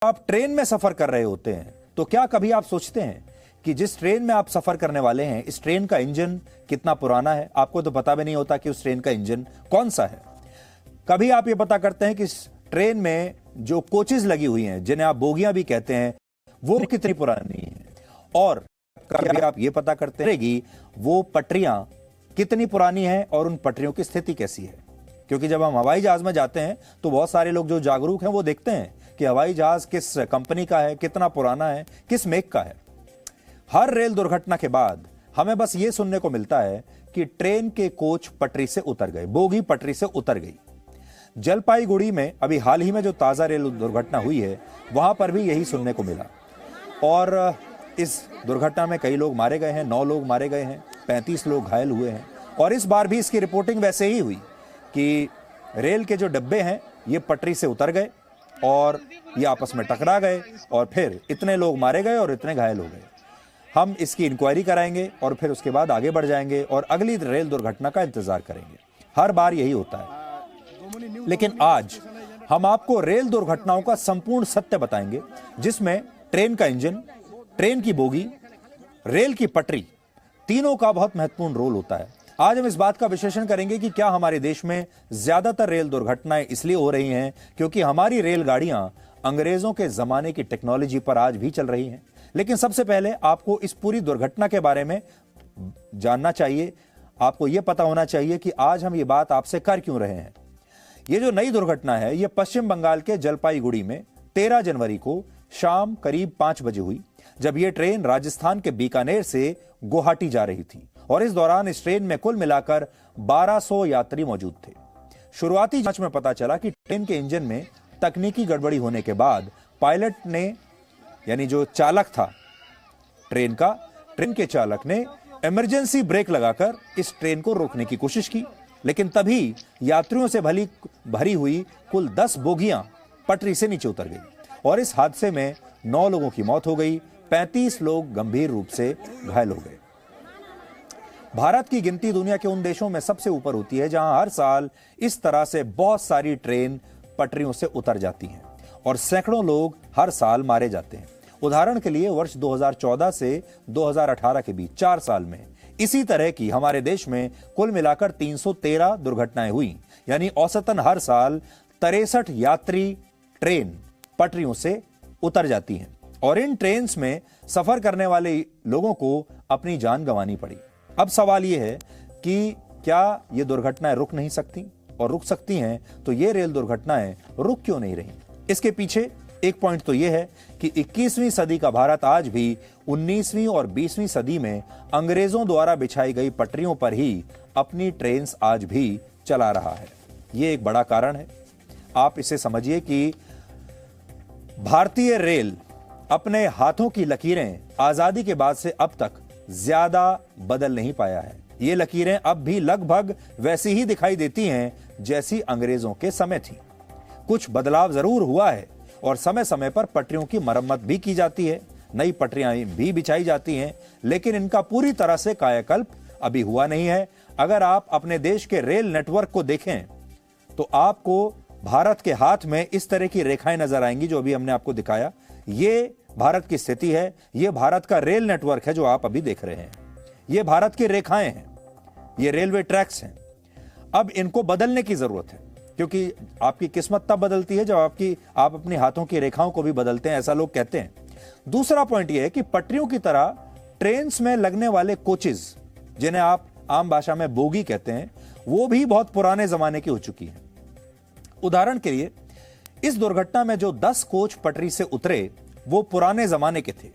आप ट्रेन में सफर कर रहे होते हैं तो क्या कभी आप सोचते हैं कि जिस ट्रेन में आप सफर करने वाले हैं इस ट्रेन का इंजन कितना पुराना है? आपको तो पता भी नहीं होता कि उस ट्रेन का इंजन कौन सा है। कभी आप ये पता करते हैं कि इस ट्रेन में जो कोचेज लगी हुई हैं, जिन्हें आप बोगियां भी कहते हैं, वो कितनी पुरानी है। और कभी आप ये पता करते हैं कि वो पटरियां कितनी पुरानी हैं और उन पटरियों की स्थिति कैसी है। क्योंकि जब हम हवाई जहाज में जाते हैं तो बहुत सारे लोग जो जागरूक हैं वो देखते हैं कि हवाई जहाज किस कंपनी का है, कितना पुराना है, किस मेक का है। हर रेल दुर्घटना के बाद हमें बस ये सुनने को मिलता है कि ट्रेन के कोच पटरी से उतर गए, बोगी पटरी से उतर गई। जलपाईगुड़ी में अभी हाल ही में जो ताजा रेल दुर्घटना हुई है वहां पर भी यही सुनने को मिला। और इस दुर्घटना में कई लोग मारे गए हैं, 9 लोग मारे गए हैं, 35 लोग घायल हुए हैं। और इस बार भी इसकी रिपोर्टिंग वैसे ही हुई कि रेल के जो डब्बे हैं ये पटरी से उतर गए और ये आपस में टकरा गए और फिर इतने लोग मारे गए और इतने घायल हो गए। हम इसकी इंक्वायरी कराएंगे और फिर उसके बाद आगे बढ़ जाएंगे और अगली रेल दुर्घटना का इंतजार करेंगे। हर बार यही होता है। लेकिन आज हम आपको रेल दुर्घटनाओं का संपूर्ण सत्य बताएंगे, जिसमें ट्रेन का इंजन, ट्रेन की बोगी, रेल की पटरी, तीनों का बहुत महत्वपूर्ण रोल होता है। आज हम इस बात का विश्लेषण करेंगे कि क्या हमारे देश में ज्यादातर रेल दुर्घटनाएं इसलिए हो रही हैं क्योंकि हमारी रेलगाड़ियां अंग्रेजों के जमाने की टेक्नोलॉजी पर आज भी चल रही हैं। लेकिन सबसे पहले आपको इस पूरी दुर्घटना के बारे में जानना चाहिए। आपको यह पता होना चाहिए कि आज हम ये बात आपसे कर क्यों रहे हैं। ये जो नई दुर्घटना है ये पश्चिम बंगाल के जलपाईगुड़ी में 13 जनवरी को शाम करीब 5 बजे हुई, जब यह ट्रेन राजस्थान के बीकानेर से गुवाहाटी जा रही थी। और इस दौरान इस ट्रेन में कुल मिलाकर 1200 यात्री मौजूद थे। शुरुआती जांच में पता चला कि ट्रेन के इंजन में तकनीकी गड़बड़ी होने के बाद पायलट ने, यानी जो चालक था ट्रेन के चालक ने इमरजेंसी ब्रेक लगाकर इस ट्रेन को रोकने की कोशिश की। लेकिन तभी यात्रियों से भरी हुई कुल 10 बोगियां पटरी से नीचे उतर गई और इस हादसे में 9 लोगों की मौत हो गई, 35 लोग गंभीर रूप से घायल हो गए। भारत की गिनती दुनिया के उन देशों में सबसे ऊपर होती है जहां हर साल इस तरह से बहुत सारी ट्रेन पटरियों से उतर जाती हैं और सैकड़ों लोग हर साल मारे जाते हैं। उदाहरण के लिए वर्ष 2014 से 2018 के बीच 4 साल में इसी तरह की हमारे देश में कुल मिलाकर 313 दुर्घटनाएं हुई, यानी औसतन हर साल 63 यात्री ट्रेन पटरियों से उतर जाती हैं और इन ट्रेन में सफर करने वाले लोगों को अपनी जान गंवानी पड़ी। अब सवाल यह है कि क्या ये दुर्घटनाएं रुक नहीं सकती, और रुक सकती हैं तो ये रेल दुर्घटनाएं रुक क्यों नहीं रही? इसके पीछे एक पॉइंट तो यह है कि 21वीं सदी का भारत आज भी 19वीं और 20वीं सदी में अंग्रेजों द्वारा बिछाई गई पटरियों पर ही अपनी ट्रेन आज भी चला रहा है। ये एक बड़ा कारण है। आप इसे समझिए कि भारतीय रेल अपने हाथों की लकीरें आजादी के बाद से अब तक ज्यादा बदल नहीं पाया है। ये लकीरें अब भी लगभग वैसी ही दिखाई देती हैं जैसी अंग्रेजों के समय थी। कुछ बदलाव जरूर हुआ है और समय समय पर पटरियों की मरम्मत भी की जाती है, नई पटरियां भी बिछाई जाती हैं, लेकिन इनका पूरी तरह से कायाकल्प अभी हुआ नहीं है। अगर आप अपने देश के रेल नेटवर्क को देखें तो आपको भारत के हाथ में इस तरह की रेखाएं नजर आएंगी जो अभी हमने आपको दिखाया। ये भारत की स्थिति है, ये भारत का रेल नेटवर्क है जो आप अभी देख रहे हैं। ये भारत की रेखाएं हैं, ये रेलवे ट्रैक्स हैं। अब इनको बदलने की जरूरत है, क्योंकि आपकी किस्मत तब बदलती है जब आप अपने हाथों की रेखाओं को भी बदलते हैं, ऐसा लोग कहते हैं। दूसरा पॉइंट यह है कि पटरियों की तरह ट्रेन में लगने वाले कोचेज, जिन्हें आप आम भाषा में बोगी कहते हैं, वो भी बहुत पुराने जमाने की हो चुकी है। उदाहरण के लिए इस दुर्घटना में जो 10 कोच पटरी से उतरे वो पुराने जमाने के थे।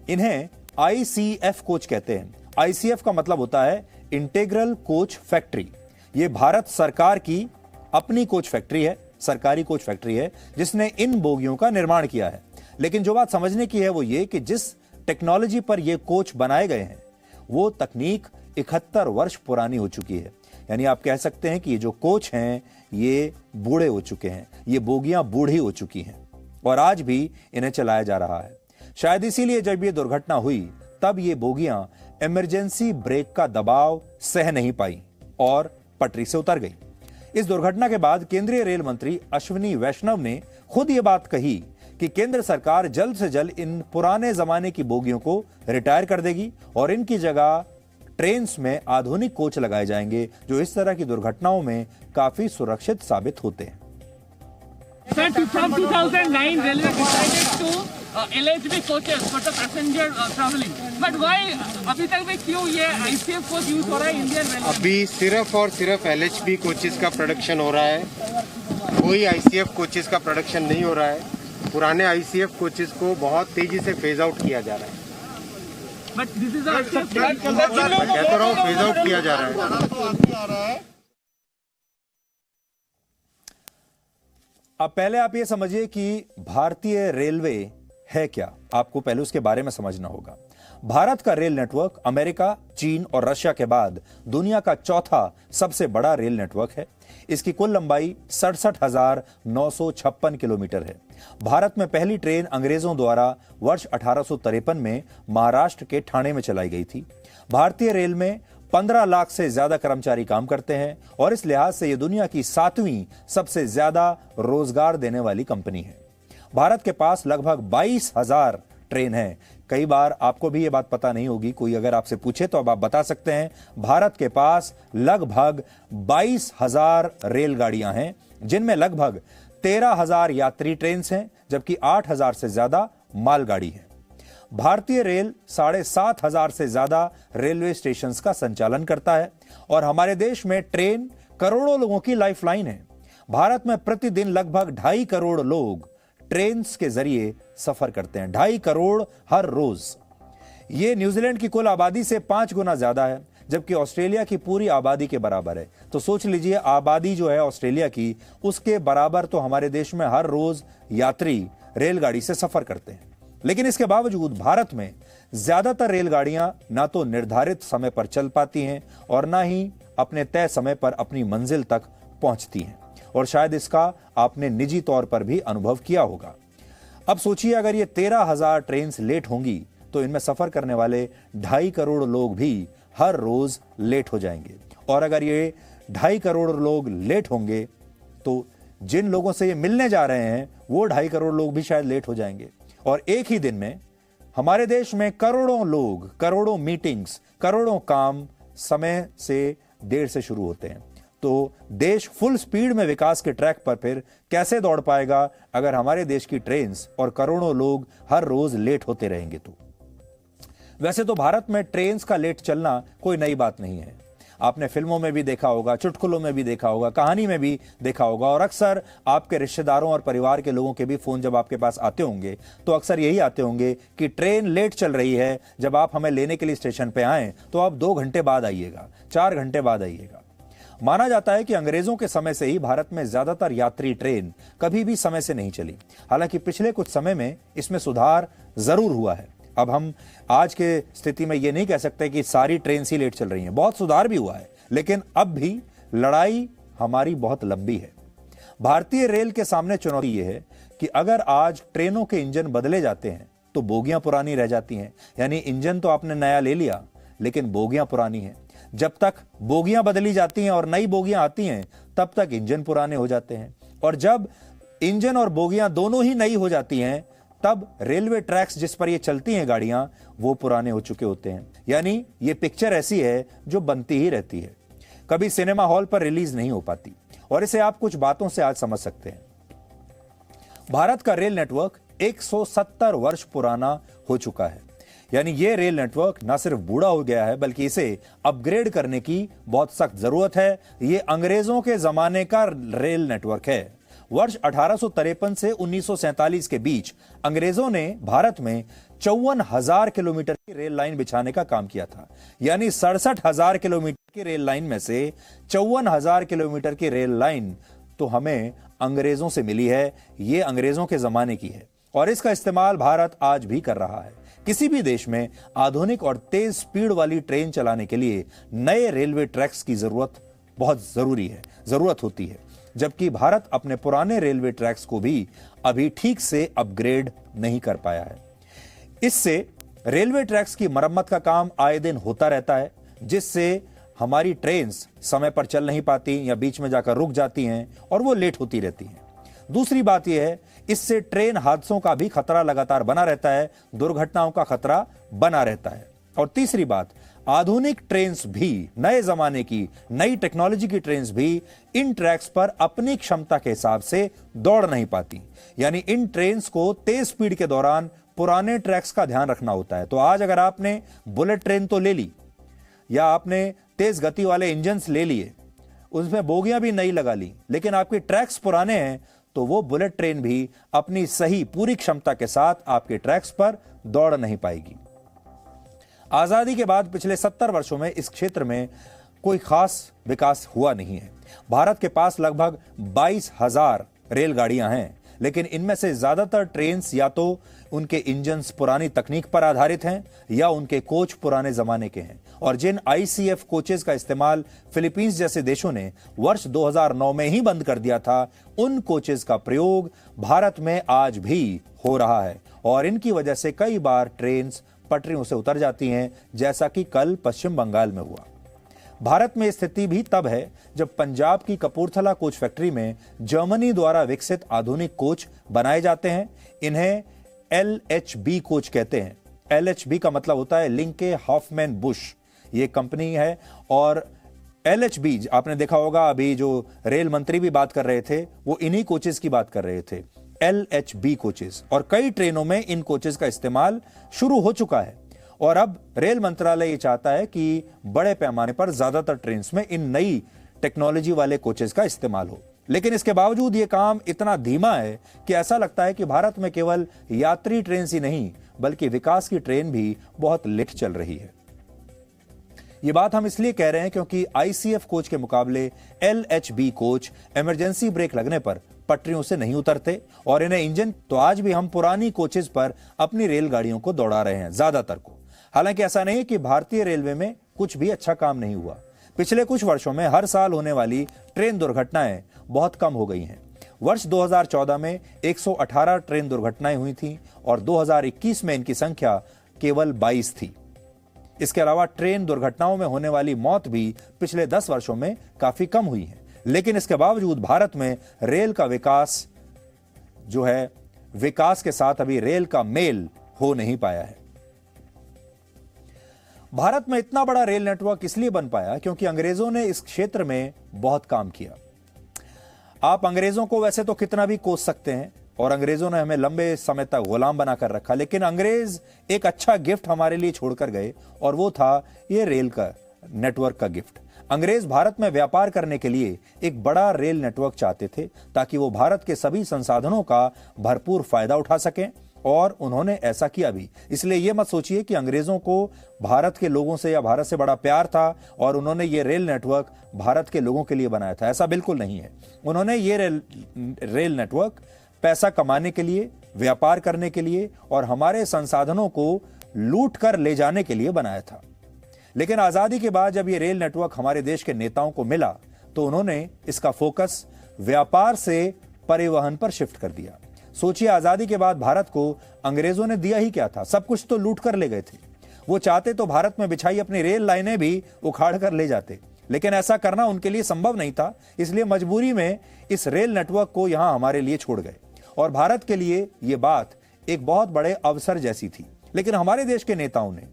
इन्हें ICF कोच कहते हैं। ICF का मतलब होता है इंटीग्रल कोच फैक्ट्री। ये भारत सरकार की अपनी कोच फैक्ट्री है, सरकारी कोच फैक्ट्री है, जिसने इन बोगियों का निर्माण किया है। लेकिन जो बात समझने की है वो ये कि जिस टेक्नोलॉजी पर ये कोच बनाए गए हैं वो तकनीक 71 वर्ष पुरानी हो चुकी है। यानी आप कह सकते हैं कि ये जो कोच हैं ये बूढ़े हो चुके हैं, ये बोगियां बूढ़ी हो चुकी हैं और आज भी इन्हें चलाया जा रहा है। शायद इसीलिए जब ये दुर्घटना हुई तब ये बोगियां इमरजेंसी ब्रेक का दबाव सह नहीं पाई और पटरी से उतर गई। इस दुर्घटना के बाद केंद्रीय रेल मंत्री अश्विनी वैष्णव ने खुद ये बात कही कि केंद्र सरकार जल्द से जल्द इन पुराने जमाने की बोगियों को रिटायर कर देगी और इनकी जगह ट्रेन्स में आधुनिक कोच लगाए जाएंगे जो इस तरह की दुर्घटनाओं में काफी सुरक्षित साबित होते हैं। Sir, from 2009, railway decided to LHB coaches for the passenger traveling. But why अभी तक में क्यों ये ICF कोच यूज हो रहा है इंडियन रेलवे? अभी सिर्फ और सिर्फ LHB कोचेस का प्रोडक्शन हो रहा है, कोई ICF कोचेस का प्रोडक्शन नहीं हो रहा है। पुराने ICF कोचेस को बहुत तेजी से फेज आउट किया जा रहा है। But this is a मैं कहता रहा हूँ फेज आउट किया जा रहा है। अब पहले आप ये समझिए कि भारतीय रेलवे है क्या, आपको पहले उसके बारे में समझना होगा। भारत का रेल नेटवर्क अमेरिका, चीन और रशिया के बाद दुनिया का चौथा सबसे बड़ा रेल नेटवर्क है। इसकी कुल लंबाई 67,956 किलोमीटर है। भारत में पहली ट्रेन अंग्रेजों द्वारा वर्ष 1853 में महाराष्ट्र के ठाणे में चलाई गई थी। भारतीय रेल में 15 लाख से ज्यादा कर्मचारी काम करते हैं और इस लिहाज से यह दुनिया की 7वीं सबसे ज्यादा रोजगार देने वाली कंपनी है। भारत के पास लगभग 22,000 ट्रेन हैं। कई बार आपको भी यह बात पता नहीं होगी, कोई अगर आपसे पूछे तो अब आप बता सकते हैं। भारत के पास लगभग 22,000 रेलगाड़ियां हैं जिनमें लगभग 13,000 यात्री ट्रेन हैं जबकि 8,000 से ज्यादा मालगाड़ी है। भारतीय रेल 7,500 से ज्यादा रेलवे स्टेशन का संचालन करता है और हमारे देश में ट्रेन करोड़ों लोगों की लाइफलाइन है। भारत में प्रतिदिन लगभग 2.5 करोड़ लोग ट्रेन के जरिए सफर करते हैं, 2.5 करोड़ हर रोज। यह न्यूजीलैंड की कुल आबादी से 5 गुना ज्यादा है जबकि ऑस्ट्रेलिया की पूरी आबादी के बराबर है। तो सोच लीजिए, आबादी जो है ऑस्ट्रेलिया की, उसके बराबर तो हमारे देश में हर रोज यात्री रेलगाड़ी से सफर करते हैं। लेकिन इसके बावजूद भारत में ज्यादातर रेलगाड़ियां ना तो निर्धारित समय पर चल पाती हैं और ना ही अपने तय समय पर अपनी मंजिल तक पहुंचती हैं, और शायद इसका आपने निजी तौर पर भी अनुभव किया होगा। अब सोचिए, अगर ये 13,000 ट्रेन लेट होंगी तो इनमें सफर करने वाले 2.5 करोड़ लोग भी हर रोज लेट हो जाएंगे, और अगर ये 2.5 करोड़ लोग लेट होंगे तो जिन लोगों से ये मिलने जा रहे हैं वो 2.5 करोड़ लोग भी शायद लेट हो जाएंगे। और एक ही दिन में हमारे देश में करोड़ों लोग, करोड़ों मीटिंग्स, करोड़ों काम समय से देर से शुरू होते हैं। तो देश फुल स्पीड में विकास के ट्रैक पर फिर कैसे दौड़ पाएगा अगर हमारे देश की ट्रेन्स और करोड़ों लोग हर रोज लेट होते रहेंगे तो। वैसे तो भारत में ट्रेन्स का लेट चलना कोई नई बात नहीं है। आपने फिल्मों में भी देखा होगा, चुटकुलों में भी देखा होगा, कहानी में भी देखा होगा, और अक्सर आपके रिश्तेदारों और परिवार के लोगों के भी फोन जब आपके पास आते होंगे तो अक्सर यही आते होंगे कि ट्रेन लेट चल रही है, जब आप हमें लेने के लिए स्टेशन पे आएं तो आप 2 घंटे बाद आइएगा, 4 घंटे बाद आइएगा। माना जाता है कि अंग्रेजों के समय से ही भारत में ज्यादातर यात्री ट्रेन कभी भी समय से नहीं चली। हालांकि पिछले कुछ समय में इसमें सुधार जरूर हुआ है। अब हम आज के स्थिति में यह नहीं कह सकते कि सारी ट्रेन ही लेट चल रही हैं, बहुत सुधार भी हुआ है, लेकिन अब भी लड़ाई हमारी बहुत लंबी है। भारतीय रेल के सामने चुनौती यह है कि अगर आज ट्रेनों के इंजन बदले जाते हैं तो बोगियां पुरानी रह जाती हैं। यानी इंजन तो आपने नया ले लिया लेकिन बोगियां पुरानी हैं। जब तक बोगियां बदली जाती हैं और नई बोगियां आती हैं तब तक इंजन पुराने हो जाते हैं, और जब इंजन और बोगियां दोनों ही नई हो जाती हैं तब रेलवे ट्रैक्स जिस पर ये चलती हैं गाड़ियां वो पुराने हो चुके होते हैं। यानी ये पिक्चर ऐसी है जो बनती ही रहती है, कभी सिनेमा हॉल पर रिलीज नहीं हो पाती। और इसे आप कुछ बातों से आज समझ सकते हैं। भारत का रेल नेटवर्क 170 वर्ष पुराना हो चुका है। यानी ये रेल नेटवर्क न सिर्फ बूढ़ा हो गया है बल्कि इसे अपग्रेड करने की बहुत सख्त जरूरत है। ये अंग्रेजों के जमाने का रेल नेटवर्क है। वर्ष 1853 से 1947 के बीच अंग्रेजों ने भारत में 54,000 किलोमीटर की रेल लाइन बिछाने का काम किया था। यानी 67,000 किलोमीटर की रेल लाइन में से 54,000 किलोमीटर की रेल लाइन तो हमें अंग्रेजों से मिली है। ये अंग्रेजों के जमाने की है और इसका इस्तेमाल भारत आज भी कर रहा है। किसी भी देश में आधुनिक और तेज स्पीड वाली ट्रेन चलाने के लिए नए रेलवे ट्रैक्स की जरूरत होती है, जबकि भारत अपने पुराने रेलवे ट्रैक्स को भी अभी ठीक से अपग्रेड नहीं कर पाया है। इससे रेलवे ट्रैक्स की मरम्मत का काम आए दिन होता रहता है, जिससे हमारी ट्रेन्स समय पर चल नहीं पाती या बीच में जाकर रुक जाती हैं और वो लेट होती रहती हैं। दूसरी बात यह है इससे ट्रेन हादसों का भी खतरा लगातार बना रहता है, दुर्घटनाओं का खतरा बना रहता है। और तीसरी बात, आधुनिक ट्रेन्स भी, नए जमाने की नई टेक्नोलॉजी की ट्रेन्स भी इन ट्रैक्स पर अपनी क्षमता के हिसाब से दौड़ नहीं पाती। यानी इन ट्रेन्स को तेज स्पीड के दौरान पुराने ट्रैक्स का ध्यान रखना होता है। तो आज अगर आपने बुलेट ट्रेन तो ले ली, या आपने तेज गति वाले इंजन्स ले लिए, उसमें बोगियां भी नई लगा ली, लेकिन आपके ट्रैक्स पुराने हैं, तो वो बुलेट ट्रेन भी अपनी सही पूरी क्षमता के साथ आपके ट्रैक्स पर दौड़ नहीं पाएगी। आजादी के बाद पिछले 70 वर्षों में इस क्षेत्र में कोई खास विकास हुआ नहीं है। भारत के पास लगभग 22,000 रेलगाड़ियां हैं, लेकिन इनमें से ज्यादातर ट्रेन्स या तो उनके इंजन्स पुरानी तकनीक पर आधारित हैं या उनके कोच पुराने जमाने के हैं। और जिन आईसीएफ कोचेस का इस्तेमाल फिलीपींस जैसे देशों ने वर्ष 2009 में ही बंद कर दिया था, उन कोचेस का प्रयोग भारत में आज भी हो रहा है और इनकी वजह से कई बार ट्रेन्स पटरियों से उतर जाती हैं, जैसा कि कल पश्चिम बंगाल में हुआ। भारत में स्थिति भी तब है जब पंजाब की कपूरथला कोच फैक्ट्री में जर्मनी द्वारा विकसित आधुनिक कोच बनाए जाते हैं। इन्हें LHB कोच कहते हैं। LHB का मतलब होता है लिंके हॉफमैन बुश, ये कंपनी है। और LHB आपने देखा होगा, अभी जो रेल मंत्री भी बात कर रहे थे वो इन्हीं कोचेस की बात कर रहे थे, LHB कोचेस। और कई ट्रेनों में इन कोचेस का इस्तेमाल शुरू हो चुका है और अब रेल मंत्रालय ये चाहता है कि बड़े पैमाने पर ज्यादातर ट्रेन्स में इन नई टेक्नोलॉजी वाले कोचेस का इस्तेमाल हो। लेकिन इसके बावजूद ये काम इतना धीमा है कि ऐसा लगता है कि भारत में केवल यात्री ट्रेन ही नहीं बल्कि विकास की ट्रेन भी बहुत लेट चल रही है। ये बात हम इसलिए कह रहे हैं क्योंकि आईसीएफ कोच के मुकाबले LHB कोच इमरजेंसी ब्रेक लगने पर पटरियों से नहीं उतरते और इन्हें इंजन, तो आज भी हम पुरानी कोचेस पर अपनी रेलगाड़ियों को दौड़ा रहे हैं, ज्यादातर को। हालांकि ऐसा नहीं कि भारतीय रेलवे में कुछ भी अच्छा काम नहीं हुआ। पिछले कुछ वर्षों में हर साल होने वाली ट्रेन दुर्घटनाएं बहुत कम हो गई हैं। वर्ष 2014 में 118 ट्रेन दुर्घटनाएं हुई थीं और 2021 में इनकी संख्या केवल 22 थी। इसके अलावा ट्रेन दुर्घटनाओं में होने वाली मौत भी पिछले 10 वर्षों में काफी कम हुई है। लेकिन इसके बावजूद भारत में रेल का विकास जो है, विकास के साथ अभी रेल का मेल हो नहीं पाया है। भारत में इतना बड़ा रेल नेटवर्क इसलिए बन पाया क्योंकि अंग्रेजों ने इस क्षेत्र में बहुत काम किया। आप अंग्रेजों को वैसे तो कितना भी कोस सकते हैं और अंग्रेजों ने हमें लंबे समय तक गुलाम बनाकर रखा, लेकिन अंग्रेज एक अच्छा गिफ्ट हमारे लिए छोड़कर गए और वो था ये रेल का नेटवर्क का गिफ्ट। अंग्रेज भारत में व्यापार करने के लिए एक बड़ा रेल नेटवर्क चाहते थे ताकि वो भारत के सभी संसाधनों का भरपूर फायदा उठा सकें और उन्होंने ऐसा किया भी। इसलिए यह मत सोचिए कि अंग्रेजों को भारत के लोगों से या भारत से बड़ा प्यार था और उन्होंने ये रेल नेटवर्क भारत के लोगों के लिए बनाया था, ऐसा बिल्कुल नहीं है। उन्होंने ये रेल नेटवर्क पैसा कमाने के लिए, व्यापार करने के लिए और हमारे संसाधनों को लूट कर ले जाने के लिए बनाया था। लेकिन आजादी के बाद जब ये रेल नेटवर्क हमारे देश के नेताओं को मिला तो उन्होंने इसका फोकस व्यापार से परिवहन पर शिफ्ट कर दिया। सोचिए, आजादी के बाद भारत को अंग्रेजों ने दिया ही क्या था? सब कुछ तो लूट कर ले गए थे। वो चाहते तो भारत में बिछाई अपनी रेल लाइनें भी उखाड़ कर ले जाते, लेकिन ऐसा करना उनके लिए संभव नहीं था। इसलिए मजबूरी में इस रेल नेटवर्क को यहां हमारे लिए छोड़ गए और भारत के लिए यह बात एक बहुत बड़े अवसर जैसी थी। लेकिन हमारे देश के नेताओं ने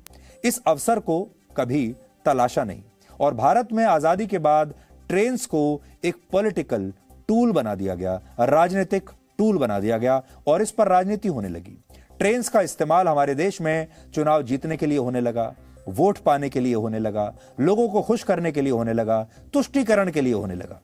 इस अवसर को कभी तलाशा नहीं और भारत में आजादी के बाद ट्रेन्स को एक पॉलिटिकल टूल बना दिया गया, राजनीतिक टूल बना दिया गया और इस पर राजनीति होने लगी। ट्रेन्स का इस्तेमाल हमारे देश में चुनाव जीतने के लिए होने लगा, वोट पाने के लिए होने लगा, लोगों को खुश करने के लिए होने लगा, तुष्टीकरण के लिए होने लगा।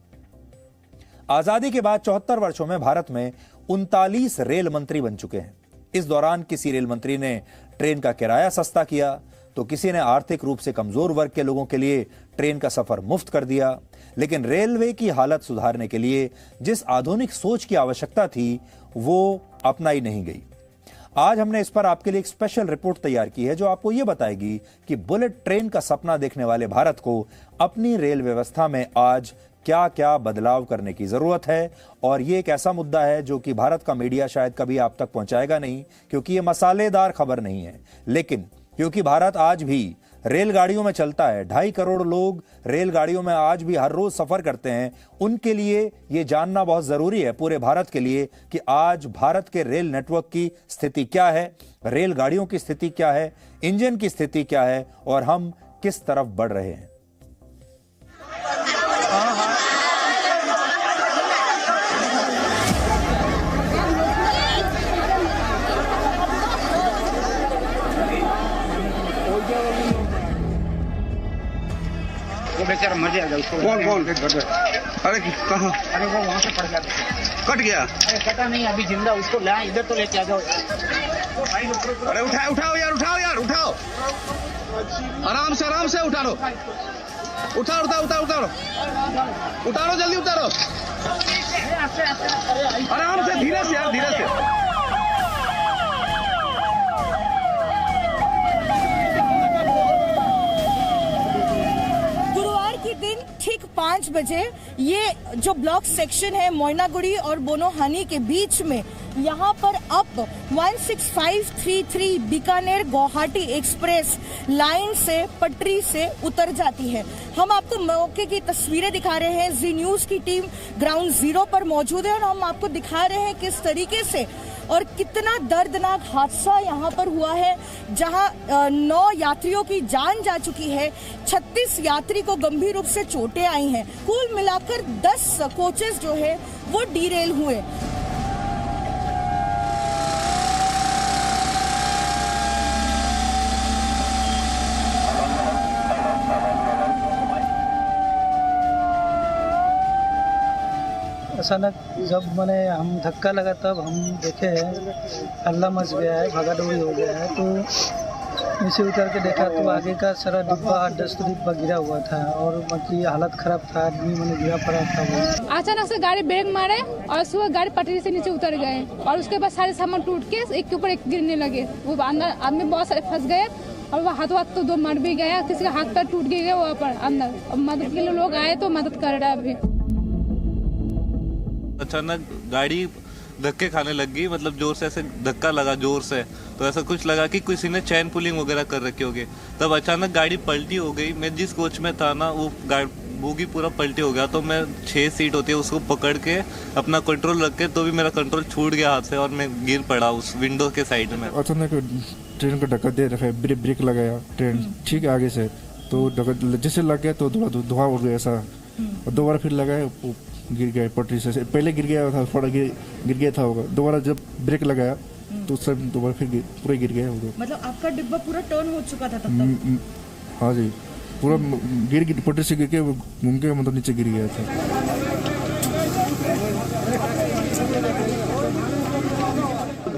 आजादी के बाद 74 वर्षों में भारत में 39 रेल मंत्री बन चुके हैं। इस दौरान किसी रेल मंत्री ने ट्रेन का किराया सस्ता किया तो किसी ने आर्थिक रूप से कमजोर वर्ग के लोगों के लिए ट्रेन का सफर मुफ्त कर दिया। लेकिन रेलवे की हालत सुधारने के लिए जिस आधुनिक सोच की आवश्यकता थी वो अपनाई नहीं गई। आज हमने इस पर आपके लिए एक स्पेशल रिपोर्ट तैयार की है जो आपको यह बताएगी कि बुलेट ट्रेन का सपना देखने वाले भारत को अपनी रेल व्यवस्था में आज क्या क्या बदलाव करने की जरूरत है। और यह एक ऐसा मुद्दा है जो कि भारत का मीडिया शायद कभी आप तक पहुंचाएगा नहीं, क्योंकि यह मसालेदार खबर नहीं है। लेकिन क्योंकि भारत आज भी रेलगाड़ियों में चलता है। 2.5 करोड़ लोग रेलगाड़ियों में आज भी हर रोज सफर करते हैं। उनके लिए यह जानना बहुत जरूरी है, पूरे भारत के लिए, कि आज भारत के रेल नेटवर्क की स्थिति क्या है, रेलगाड़ियों की स्थिति क्या है, इंजन की स्थिति क्या है और हम किस तरफ बढ़ रहे हैं। वो बेचारा मर जाएगा उसको। कौन? अरे कहाँ? अरे वो वहाँ से पड़ गया, कट गया। अरे पता नहीं, अभी जिंदा उसको लाए इधर तो लेके आ जाओ। अरे उठाओ यार, उठाओ। आराम से उठा लो। उतारो जल्दी उतारो। आराम से, धीरे से यार, धीरे से। दिन ठीक 5 बजे ये जो ब्लॉक सेक्शन है मोइनागुड़ी और बोनोहानी के बीच में, यहाँ पर अब 16533 बीकानेर गुवाहाटी एक्सप्रेस लाइन से पटरी से उतर जाती है। हम आपको मौके की तस्वीरें दिखा रहे हैं। जी न्यूज की टीम ग्राउंड जीरो पर मौजूद है और हम आपको दिखा रहे हैं किस तरीके से और कितना दर्दनाक हादसा यहाँ पर हुआ है, जहाँ 9 यात्रियों की जान जा चुकी है, 36 यात्री को गंभीर रूप से चोटें आई हैं। कुल मिलाकर 10 कोचेस जो है वो डीरेल हुए। अचानक जब मैंने हम धक्का लगा तब हम देखे हल्ला मच गया है, भागादौड़ी हो गया है। तो नीचे उतर के देखा तो आगे का सारा डिब्बा, 10 डिब्बा गिरा हुआ था और बाकी हालत खराब था, आदमी मैंने गिरा पड़ा था। वो अचानक से गाड़ी ब्रेक मारे और सुबह गाड़ी पटरी से नीचे उतर गए और उसके बाद सारे सामान टूट के एक के ऊपर एक गिरने लगे। वो अंदर आदमी बहुत सारे फंस गए और वो हाथ तो 2 मर भी गया, किसी का हाथ पैर टूट गया वहाँ पर अंदर। मदद के लिए लोग आए तो मदद कर रहे हैं अभी। अचानक गाड़ी धक्के खाने लग गई, मतलब जोर से ऐसे धक्का लगा जोर से, तो ऐसा कुछ लगा कि किसी ने चैन पुलिंग वगैरह कर रखी होगी। तब अचानक गाड़ी पलटी हो गई। मैं जिस कोच में था ना, वो बोगी पूरा पलटी हो गया। तो मैं 6 सीट होती है उसको पकड़ के अपना कंट्रोल रख के, तो भी मेरा कंट्रोल छूट गया हाथ से और मैं गिर पड़ा उस विंडो के साइड में। अचानक ट्रेन को धक्का दे रखा है, ब्रेक लगाया ट्रेन ठीक आगे से, तो जैसे लग गया तो धुआं उड़ गया ऐसा, और दोबारा फिर लगाया, गिर गया पटरी से। पहले गिर गया था, थोड़ा गिर गया था होगा, दोबारा जब ब्रेक लगाया तो उस समय दोबारा फिर पूरा गिर गया होगा। मतलब आपका डिब्बा पूरा टर्न हो चुका था तब तक? हाँ जी, पूरा गिर पटरी से गिर के घूम के मतलब नीचे गिर गया था।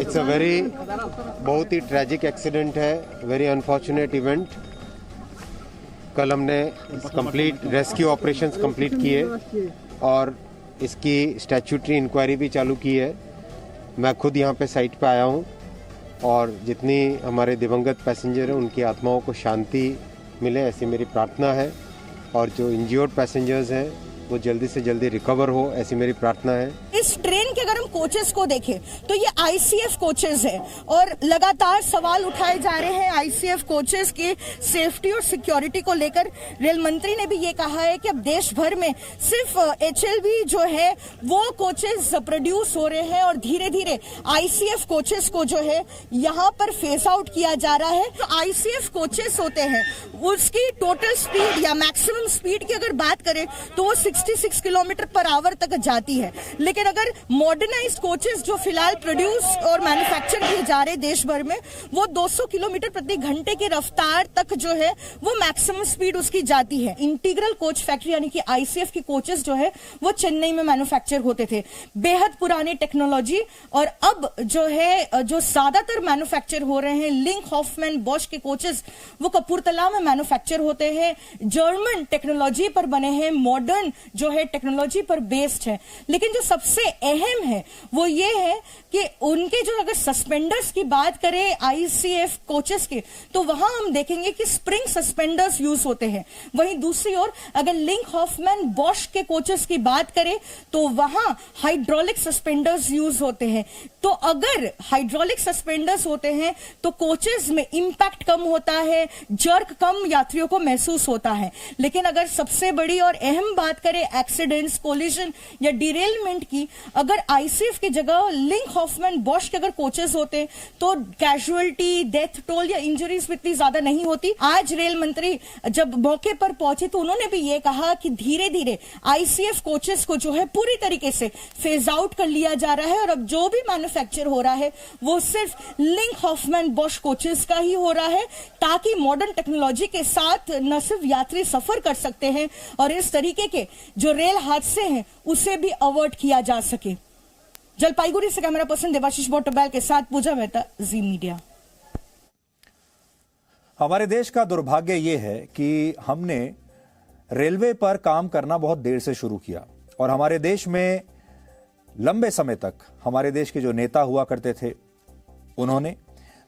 इट्स अ बहुत ही ट्रैजिक एक्सीडेंट है, वेरी अनफॉर्चुनेट इवेंट। कल हमने कंप्लीट रेस्क्यू ऑपरेशंस कंप्लीट किए और इसकी स्टैट्यूटरी इंक्वायरी भी चालू की है। मैं खुद यहाँ पे साइट पे आया हूँ और जितनी हमारे दिवंगत पैसेंजर हैं उनकी आत्माओं को शांति मिले, ऐसी मेरी प्रार्थना है। और जो इंज्योर्ड पैसेंजर्स हैं वो जल्दी से जल्दी रिकवर हो, ऐसी मेरी प्रार्थना है। इस ट्रेन के अगर हम कोचेस को देखें तो ये आईसीएफ कोचेस है और लगातार सवाल उठाए जा रहे हैं आईसीएफ कोचेस की सेफ्टी और सिक्योरिटी को लेकर। रेल मंत्री ने भी ये कहा है कि अब देश भर में सिर्फ एचएलवी जो है वो कोचेस प्रोड्यूस हो रहे हैं और धीरे धीरे आईसीएफ कोचेस को जो है यहाँ पर फेस आउट किया जा रहा है। तो आईसीएफ कोचेस होते हैं उसकी टोटल स्पीड या मैक्सिमम स्पीड की अगर बात करें तो वो 66 किलोमीटर पर आवर तक जाती है। लेकिन अगर मॉडर्नाइज्ड कोचेस जो फिलहाल प्रोड्यूस और मैन्युफैक्चर किए जा रहे देश भर में, वो 200 किलोमीटर प्रति घंटे की रफ्तार तक जो है वो मैक्सिमम स्पीड उसकी जाती है। इंटीग्रल कोच फैक्ट्री यानी कि आईसीएफ की कोचेस जो है वो चेन्नई में मैन्युफैक्चर होते थे, बेहद पुरानी टेक्नोलॉजी। और अब जो है जो ज्यादातर मैन्युफैक्चर हो रहे हैं लिंक हॉफमैन बॉश के कोचेस वो कपूरथला में मैन्युफैक्चर होते हैं, जर्मन टेक्नोलॉजी पर बने हैं, मॉडर्न जो है टेक्नोलॉजी पर बेस्ड है। लेकिन जो सबसे अहम है वो ये है कि उनके जो अगर सस्पेंडर्स की बात करें आईसीएफ कोचेस के, तो वहां हम देखेंगे कि स्प्रिंग सस्पेंडर्स यूज होते हैं। वहीं दूसरी ओर अगर लिंक हॉफमैन बॉश के कोचेस की बात करें तो वहां हाइड्रोलिक सस्पेंडर्स यूज होते हैं। तो अगर हाइड्रोलिक सस्पेंडर्स होते हैं तो कोचेस में इंपैक्ट कम होता है, जर्क कम यात्रियों को महसूस होता है। लेकिन अगर सबसे बड़ी और अहम बात करें एक्सीडेंट्स, कोलिजन या डिरेलमेंट की, अगर आईसीएफ की जगह लिंक हॉफमैन बॉश के अगर कोचेस होते तो कैजुअलिटी, डेथ टोल या इंजरीज इतनी ज्यादा नहीं होती। आज रेल मंत्री जब मौके पर पहुंचे तो उन्होंने भी ये कहा कि धीरे धीरे आईसीएफ कोचेस को जो है पूरी तरीके से फेज आउट कर लिया जा रहा है और अब जो भी मैन्युफैक्चर हो रहा है वो सिर्फ लिंक हॉफमैन बॉश कोचेस का ही हो रहा है, ताकि मॉडर्न टेक्नोलॉजी के साथ न सिर्फ यात्री सफर कर सकते हैं और इस तरीके के जो रेल हादसे हैं उसे भी अवॉइड किया जा सके। जलपाईगुड़ी से कैमरा पर्सन देवाशीष बोटबैल के साथ पूजा मेहता, जी मीडिया। हमारे देश का दुर्भाग्य यह है कि हमने रेलवे पर काम करना बहुत देर से शुरू किया और हमारे देश में लंबे समय तक हमारे देश के जो नेता हुआ करते थे उन्होंने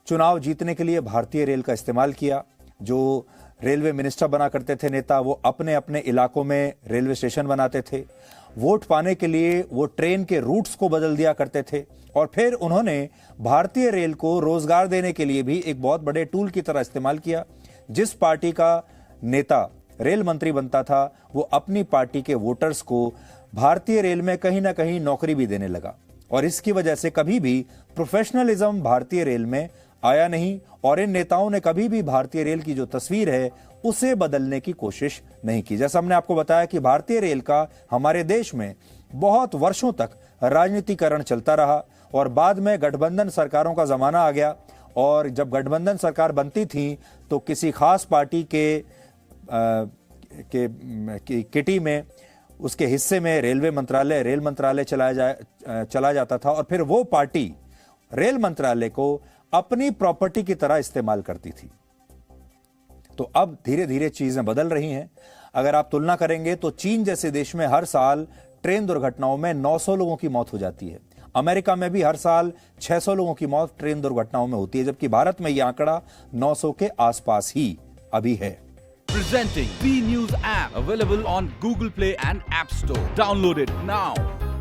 चुनाव जीतने के लिए भारतीय रेल का इस्तेमाल किया। जो रेलवे मिनिस्टर बना करते थे नेता, वो अपने अपने इलाकों में रेलवे स्टेशन बनाते थे। वोट पाने के लिए वो ट्रेन के रूट्स को बदल दिया करते थे और फिर उन्होंने भारतीय रेल को रोजगार देने के लिए भी एक बहुत बड़े टूल की तरह इस्तेमाल किया। जिस पार्टी का नेता रेल मंत्री बनता था वो अपनी पार्टी के वोटर्स को भारतीय रेल में कहीं ना कहीं नौकरी भी देने लगा और इसकी वजह से कभी भी प्रोफेशनलिज्म भारतीय रेल में आया नहीं और इन नेताओं ने कभी भी भारतीय रेल की जो तस्वीर है उसे बदलने की कोशिश नहीं की। जैसा हमने आपको बताया कि भारतीय रेल का हमारे देश में बहुत वर्षों तक राजनीतिकरण चलता रहा और बाद में गठबंधन सरकारों का जमाना आ गया और जब गठबंधन सरकार बनती थी तो किसी खास पार्टी के किटी में उसके हिस्से में रेल मंत्रालय चला जाता था और फिर वो पार्टी रेल मंत्रालय को अपनी प्रॉपर्टी की तरह इस्तेमाल करती थी। तो अब धीरे धीरे चीजें बदल रही हैं। अगर आप तुलना करेंगे तो चीन जैसे देश में हर साल ट्रेन दुर्घटनाओं में 900 लोगों की मौत हो जाती है। अमेरिका में भी हर साल 600 लोगों की मौत ट्रेन दुर्घटनाओं में होती है, जबकि भारत में यह आंकड़ा 900 के आसपास ही अभी है। Presenting B News app available on Google Play and App Store. Download it now.